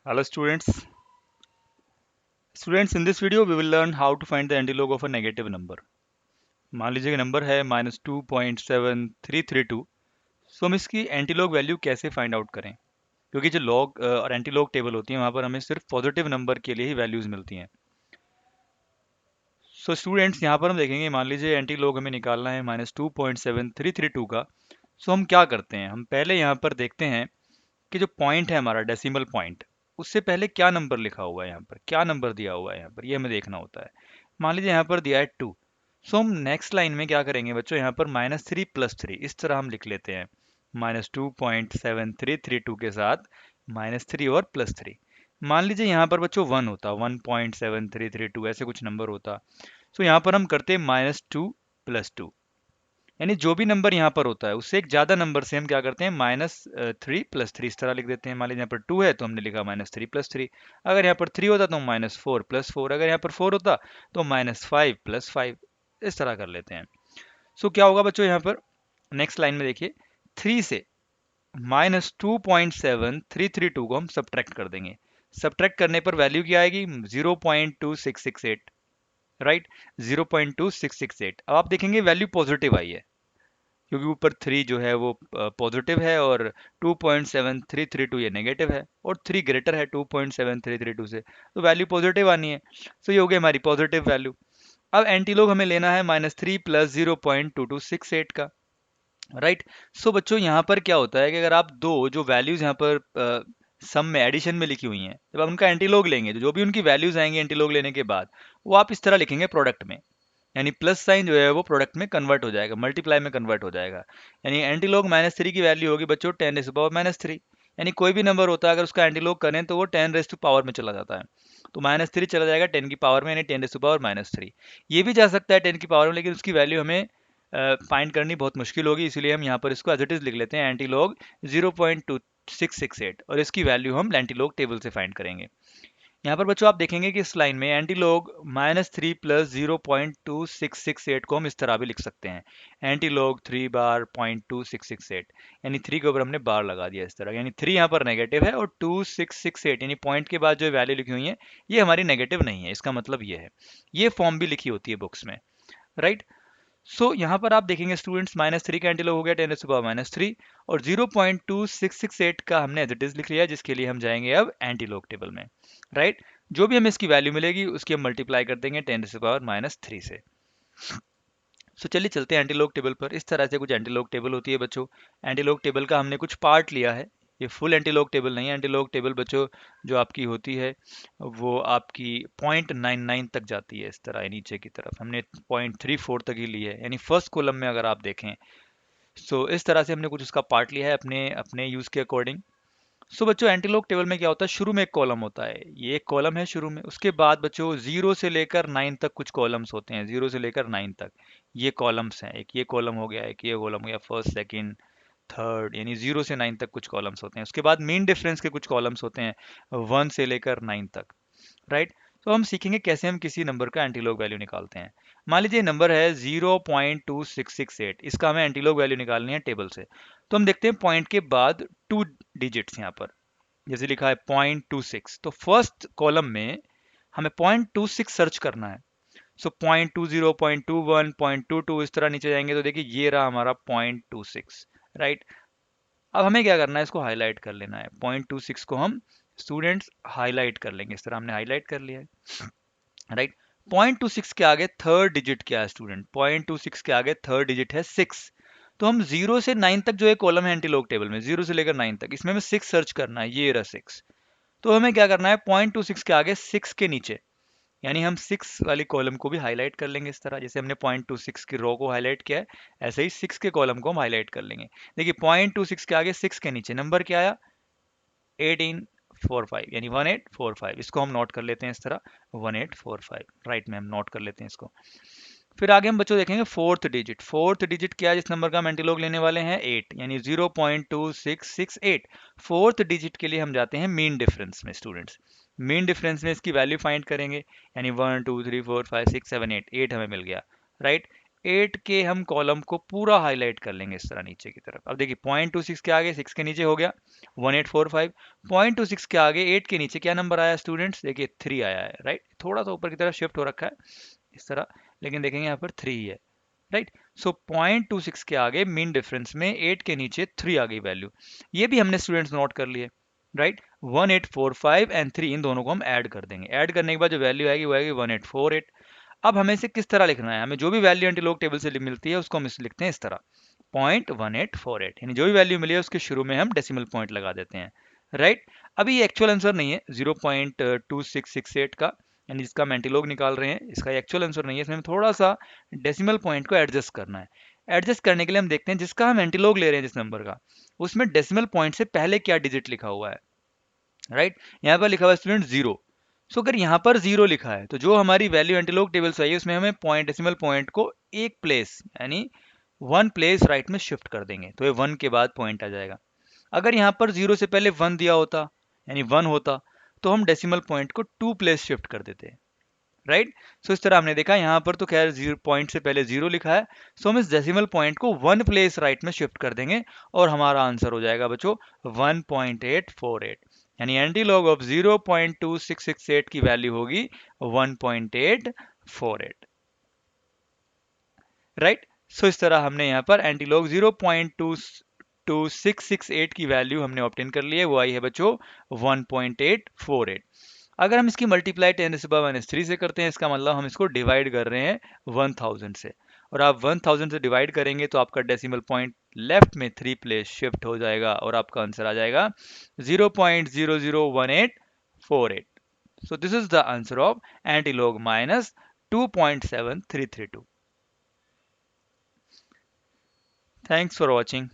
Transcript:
Hello students. Students, in this video we will learn how to find the antilog of a negative number. मान लीजिए कि number है -2.7332। सो हम इसकी antilog value कैसे फाइंड आउट करें, क्योंकि जो लॉग और एंटीलॉग टेबल होती है वहाँ पर हमें सिर्फ पॉजिटिव नंबर के लिए ही वैल्यूज मिलती हैं। सो स्टूडेंट्स, यहाँ पर हम देखेंगे, मान लीजिए एंटीलॉग हमें निकालना है -2.7332 का। सो हम क्या करते हैं, हम पहले यहाँ पर देखते हैं कि जो पॉइंट है हमारा डेसिमल पॉइंट, उससे पहले क्या नंबर लिखा हुआ है, यहाँ पर क्या नंबर दिया हुआ है, यहाँ पर ये हमें देखना होता है। मान लीजिए यहाँ पर दिया है 2। सो हम नेक्स्ट लाइन में क्या करेंगे बच्चों, यहाँ पर -3 + 3 इस तरह हम लिख लेते हैं। -2.7332 के साथ -3 और +3। मान लीजिए यहाँ पर बच्चों 1 होता, 1.7332 ऐसे कुछ नंबर होता। सो यहाँ पर हम करते हैं -2 + 2, यानी जो भी नंबर यहाँ पर होता है उससे एक ज्यादा नंबर से हम क्या करते हैं, -3 + 3 इस तरह लिख देते हैं। मान लीजिए यहाँ पर 2 है तो हमने लिखा -3 + 3। अगर यहाँ पर 3 होता तो -4 + 4, अगर यहाँ पर 4 होता तो -5 + 5 इस तरह कर लेते हैं। सो क्या होगा बच्चों, यहाँ पर नेक्स्ट लाइन में देखिए, 3 से -2.7332 को हम सब्ट्रैक्ट कर देंगे। सब्ट्रैक्ट करने पर वैल्यू क्या आएगी, 0.2668, राइट, 0.2668। अब आप देखेंगे वैल्यू पॉजिटिव आई है, क्योंकि ऊपर 3 जो है वो पॉजिटिव है और 2.7332 ये नेगेटिव है, और 3 ग्रेटर है 2.7332 से, तो वैल्यू पॉजिटिव आनी है। सो ये हो गई हमारी पॉजिटिव वैल्यू। अब एंटीलॉग हमें लेना है -3 + 0.2268 का, राइट। सो बच्चों यहाँ पर क्या होता है कि अगर आप दो जो वैल्यूज यहाँ पर सम में एडिशन में लिखी हुई हैं, जब आप उनका एंटीलॉग लेंगे तो जो भी उनकी वैल्यूज आएंगे एंटीलॉग लेने के बाद, वो आप इस तरह लिखेंगे प्रोडक्ट में, यानी प्लस साइन जो है वो प्रोडक्ट में कन्वर्ट हो जाएगा, मल्टीप्लाई में कन्वर्ट हो जाएगा। यानी एंटीलॉग -3 की वैल्यू होगी बच्चों 10⁻³ यानी कोई भी नंबर होता है अगर उसका एंटीलॉग करें तो वो 10⁻³ में चला जाता है। तो -3 चला जाएगा 10 की पावर में, यानी 10⁻³ ये भी जा सकता है 10 की पावर में, लेकिन उसकी वैल्यू हमें फाइंड करनी बहुत मुश्किल होगी, इसीलिए हम यहाँ पर इसको एज इट इज लिख लेते हैं एंटीलॉग 0.2668, और इसकी वैल्यू हम एंटीलॉग टेबल से फाइंड करेंगे। यहाँ पर बच्चों आप देखेंगे कि इस लाइन में एंटीलॉग -3 + 0.2668 को हम इस तरह भी लिख सकते हैं, एंटीलॉग 3 बार 0.2668, यानी 3 के ऊपर हमने बार लगा दिया इस तरह, यानी 3 यहाँ पर नेगेटिव है और 2668 यानी पॉइंट के बाद जो वैल्यू लिखी हुई है ये हमारी नेगेटिव नहीं है, इसका मतलब ये है। ये फॉर्म भी लिखी होती है बुक्स में, राइट। सो यहाँ पर आप देखेंगे स्टूडेंट्स, -3 का एंटीलॉग हो गया 10⁻³ और 0.2668 का हमने एज इट इज लिख लिया, जिसके लिए हम जाएंगे अब एंटीलॉग टेबल में, राइट। जो भी हमें इसकी वैल्यू मिलेगी उसकी हम मल्टीप्लाई कर देंगे 10⁻³ से। सो चलिए चलते हैं एंटीलॉग टेबल पर। इस तरह से कुछ एंटीलॉग टेबल होती है बच्चों। एंटीलॉग टेबल का हमने कुछ पार्ट लिया है, ये फुल एंटीलॉग टेबल नहीं है। एंटीलॉग टेबल बच्चों जो आपकी होती है वो आपकी 0.99 तक जाती है, इस तरह है नीचे की तरफ, हमने 0.34 तक ही ली है, यानी फर्स्ट कॉलम में अगर आप देखें। सो इस तरह से हमने कुछ उसका पार्ट लिया है अपने अपने यूज़ के अकॉर्डिंग। सो बच्चों एंटीलॉग टेबल में क्या होता है, शुरू में एक कॉलम होता है, ये एक कॉलम है शुरू में, उसके बाद बच्चों 0 से लेकर 9 तक कुछ कॉलम्स होते हैं, 0 से लेकर 9 तक ये कॉलम्स हैं। एक ये कॉलम हो गया, एक ये कॉलम हो गया, फर्स्ट सेकंड थर्ड, यानी 0 से 9 तक कुछ कॉलम्स होते हैं। उसके बाद मीन डिफरेंस के कुछ कॉलम्स होते हैं 1 से लेकर 9 तक, राइट। तो हम सीखेंगे कैसे हम किसी नंबर का एंटीलॉग वैल्यू निकालते हैं। मान लीजिए नंबर है 0.2668, इसका हमें एंटीलॉग वैल्यू निकालनी है टेबल से। तो हम देखते हैं पॉइंट के बाद 2 डिजिट्स यहाँ पर, जैसे लिखा है 0.26, तो फर्स्ट कॉलम में हमें 0.26 सर्च करना है। सो 0.20, 0.21, 0.22 इस तरह नीचे जाएंगे तो देखिए ये रहा हमारा 0.26, राइट। अब हमें क्या करना है, इसको हाईलाइट कर लेना है। 0.26 को हम स्टूडेंट्स हाईलाइट कर लेंगे, इस तरह हमने हाईलाइट कर लिया है, राइट। 0.26 के आगे थर्ड डिजिट क्या है स्टूडेंट, 0.26 के आगे थर्ड डिजिट है 6। तो हम 0 से 9 तक जो एक कॉलम है एंटीलॉग टेबल में, 0 से लेकर 9 तक, इसमें हमें 6 सर्च करना है, ये रहा 6। तो हमें क्या करना है, 0.26 के आगे 6 के नीचे, यानी हम 6 वाली कॉलम को भी हाईलाइट कर लेंगे इस तरह, जैसे हमने 0.26 की रो को हाईलाइट किया है, ऐसे ही 6 के कॉलम को हम हाईलाइट कर लेंगे। देखिए 0.26 के आगे 6 के नीचे नंबर क्या आया, 1845, यानी 1845, इसको हम नोट कर लेते हैं इस तरह, 1845, राइट में हम नोट कर लेते हैं इसको। फिर आगे हम बच्चों देखेंगे फोर्थ डिजिट। फोर्थ डिजिट क्या है जिस नंबर का हम एंटीलॉग लेने वाले हैं, 8, यानी 0.2668। फोर्थ डिजिट के लिए हम जाते हैं मीन डिफरेंस में स्टूडेंट्स। मीन डिफरेंस में इसकी वैल्यू फाइंड करेंगे, यानी 1 2 3 4 5 6 7 8, 8 हमें मिल गया, राइट। 8 के हम कॉलम को पूरा हाईलाइट कर लेंगे इस तरह नीचे की तरफ। अब देखिए 0.26 के आगे 6 के नीचे हो गया 1845। 0.26 के आगे 8 के नीचे क्या नंबर आया स्टूडेंट्स? देखिए 3 आया है, राइट। थोड़ा सा ऊपर की तरफ शिफ्ट हो रखा है इस तरह, लेकिन देखेंगे यहाँ पर 3 ही है, राइट। सो 0.26 के आगे मीन डिफरेंस में 8 के नीचे 3 आ गई वैल्यू। ये भी हमने स्टूडेंट्स नोट कर लिए, राइट। 1845 एंड 3 इन दोनों को हम ऐड कर देंगे। ऐड करने के बाद जो वैल्यू आएगी वो आएगी 1848। अब हमें इसे किस तरह लिखना है? हमें जो भी वैल्यू एंटीलोग टेबल से मिलती है उसको हम इसे लिखते हैं इस तरह 0.1848, यानी जो भी वैल्यू मिली है उसके शुरू में हम डेसिमल पॉइंट लगा देते हैं, राइट। अभी ये एक्चुअल आंसर नहीं है 0.2668 का, यानी जिसका हम एंटीलोग निकाल रहे हैं, इसका एक्चुअल आंसर नहीं है। इसमें हमें थोड़ा सा डेसिमल पॉइंट को एडजस्ट करना है। एडजस्ट करने के लिए हम देखते हैं जिसका हम एंटीलोग ले रहे हैं जिस नंबर का, उसमें डेसिमल पॉइंट से पहले क्या डिजिट लिखा हुआ है, राइट। यहाँ पर लिखा हुआ है स्टूडेंट जीरो। सो अगर यहाँ पर जीरो लिखा है तो जो हमारी वैल्यू एंटीलोग टेबल से आई है उसमें हमें पॉइंट डेसिमल पॉइंट को एक प्लेस यानी वन प्लेस राइट में शिफ्ट कर देंगे, तो ये वन के बाद पॉइंट आ जाएगा। अगर यहाँ पर जीरो से पहले वन दिया होता यानी वन होता तो हम डेसिमल पॉइंट को टू प्लेस शिफ्ट कर देते, राइट। सो इस तरह हमने देखा यहाँ पर तो खैर जीरो पॉइंट से पहले जीरो लिखा है, सो हम इस डेसिमल पॉइंट को वन प्लेस राइट में शिफ्ट कर देंगे और हमारा आंसर हो जाएगा बच्चों 1.848, यानी एंटी लॉग ऑफ 0.2668 की वैल्यू होगी 1.848, राइट। सो इस तरह हमने यहाँ पर एंटी लॉग 0.2668 की वैल्यू हमने ऑब्टेन कर ली है, वो आई है बच्चों 1.848। अगर हम इसकी मल्टीप्लाई 10⁻³ से करते हैं, इसका मतलब हम इसको डिवाइड कर रहे हैं 1000 से, और आप 1000 से डिवाइड करेंगे तो आपका डेसिमल पॉइंट लेफ्ट में 3 प्लेस शिफ्ट हो जाएगा और आपका आंसर आ जाएगा 0.001848। So this is the answer of antilog minus 2.7332। Thanks for watching.